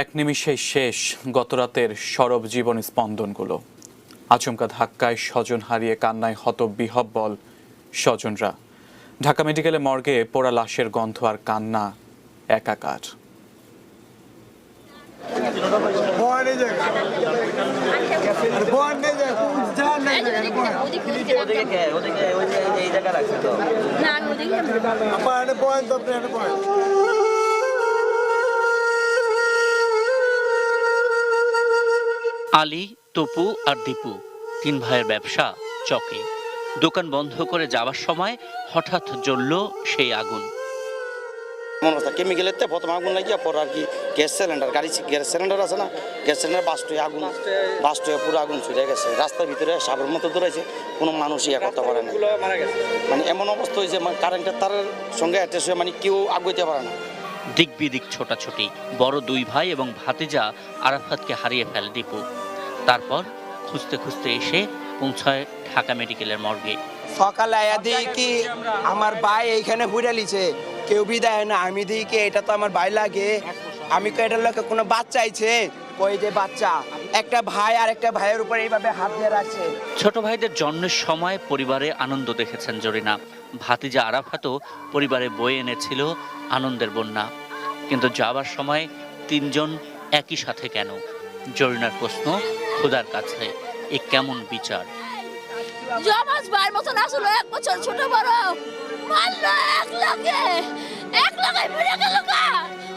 এক নিমিষেই শেষ গতরাতের সরব জীবন স্পন্দনগুলো। আচমকা ধাক্কায় স্বজন হারিয়ে কান্নায় হতবিহ্বল স্বজনরা। ঢাকা মেডিকেলে মর্গে পোড়া লাশের গন্ধ আর কান্না একাকার। আলী, তপু আর দীপু তিন ভাইয়ের ব্যবসা চকে। দোকান বন্ধ করে যাওয়ার সময় হঠাৎ জ্বলল সেই আগুন। কেমিক্যালের প্রথম আগুন লাগিয়ে পর আর কি গ্যাস সিলিন্ডার, গাড়ি গ্যাস সিলিন্ডার আছে না, গ্যাস সিলিন্ডার বাস্ট হয়ে পুরো আগুন ছড়িয়ে গেছে। রাস্তার ভিতরে সাপের মতো দৌড়াইছে, কোনো মানুষই করতে পারে না। মানে এমন অবস্থা হয়েছে কারেন্টের তারের সঙ্গে অ্যাটাচ হয়ে মানে কেউ আগুইতে পারে না। দিক বিদিক ছোটাছুটি। বড় দুই ভাই এবং ভাতিজা আরাফাতকে হারিয়ে ফেলে দীপু। তারপর খুঁজতে খুঁজতে এসে পৌঁছায় ঢাকা মেডিকেলের মর্গে। সকালে আয়া দেখি আমার ভাই এইখানে ঘুরে লিছে, কেউ বিদায় না। আমি দেখি এটা তো আমার ভাই লাগে। আমি তো এটার লোকে কোনো বাচ্চা আইছে, ওই যে বাচ্চা একটা ভাই আর একটা ভাইয়ের উপর এইভাবে হাত দিয়ে রাখছে। ছোট ভাইদের জন্মের সময় পরিবারে আনন্দ দেখেছেন জরিনা। ভাতিজা আরাফাতও পরিবারে বয়ে এনেছিল আনন্দের বন্যা। কিন্তু যাবার সময় তিনজন একই সাথে কেন? জরিনার প্রশ্ন খোদার কাছে, এ কেমন বিচার? জমাজ ভাইয়ের মতন আসলো, 1 বছর ছোট বড় মারলো এক লগে মরে গেল কা।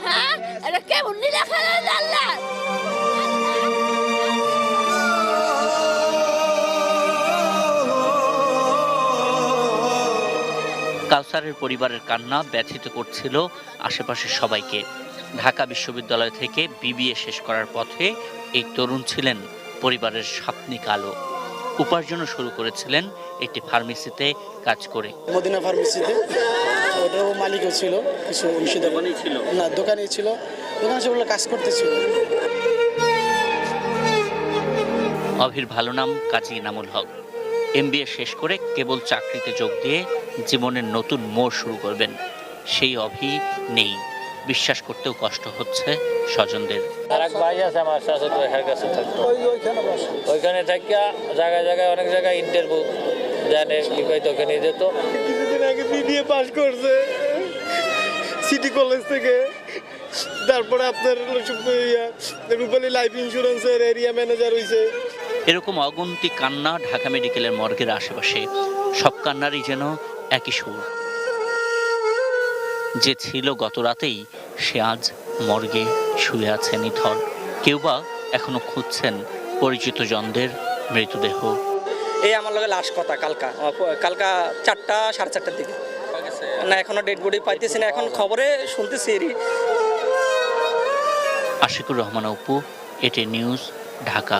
হ্যাঁ, এটা কেমন নীলা খেলা আল্লাহ। কাউসারের পরিবারের কান্না ব্যথিত করছিল আশেপাশের সবাইকে। ঢাকা বিশ্ববিদ্যালয় থেকে বিবিএ শেষ করার পথে এই তরুণ ছিলেন পরিবারের স্বপ্নিক আলো। উপার্জনও শুরু করেছিলেন একটি ফার্মেসিতে কাজ করে। মদিনা ফার্মেসিতে ওটাও মালিকও ছিল, কিছু অংশ দোকানেই ছিল না, দোকানেই ছিল, দোকানে সেগুলো কাজ করতেছিল। অভির ভালো নাম কাজী ইনামুল হক। এমবিএ শেষ করে কেবল চাকরিতে যোগ দিয়ে জীবনের নতুন মোড় শুরু করবেন, সেই অভি নেই। বিশ্বাস করতেও কষ্ট হচ্ছে স্বজনদের। আর এক ভাই আছে আমার সাথে, তো এর কাছে থাকতো, ওইখানে থাকিয়া জায়গায় জায়গায় অনেক জায়গায় ইন্টারভিউ জানে কি কইতো, ওখানে যেত। কিছুদিন আগে বিবিএ পাস করছে সিটি কলেজ থেকে। তারপরে আপনার রূপালী লাইফ ইন্স্যুরেন্সের এরিয়া ম্যানেজার হয়েছে। এরকম অগুন্তি কান্না ঢাকা মেডিকেলের মর্গের আশেপাশে। সব কান্নারই যেন একই সুর। যে ছিল গত রাতেই, সে আজ মর্গে শুয়ে আছে নিথর। কেউ বা এখনো খুঁজছেন পরিচিত জনদের মৃতদেহ। এই আমার লগে লাশ কথা কালকা 4টা 4:30টার দিকে না, এখনো ডেড বডি পাইতেছি না, এখন খবরে শুনতেছি। আশিকুর রহমান অপু, এটি নিউজ, ঢাকা।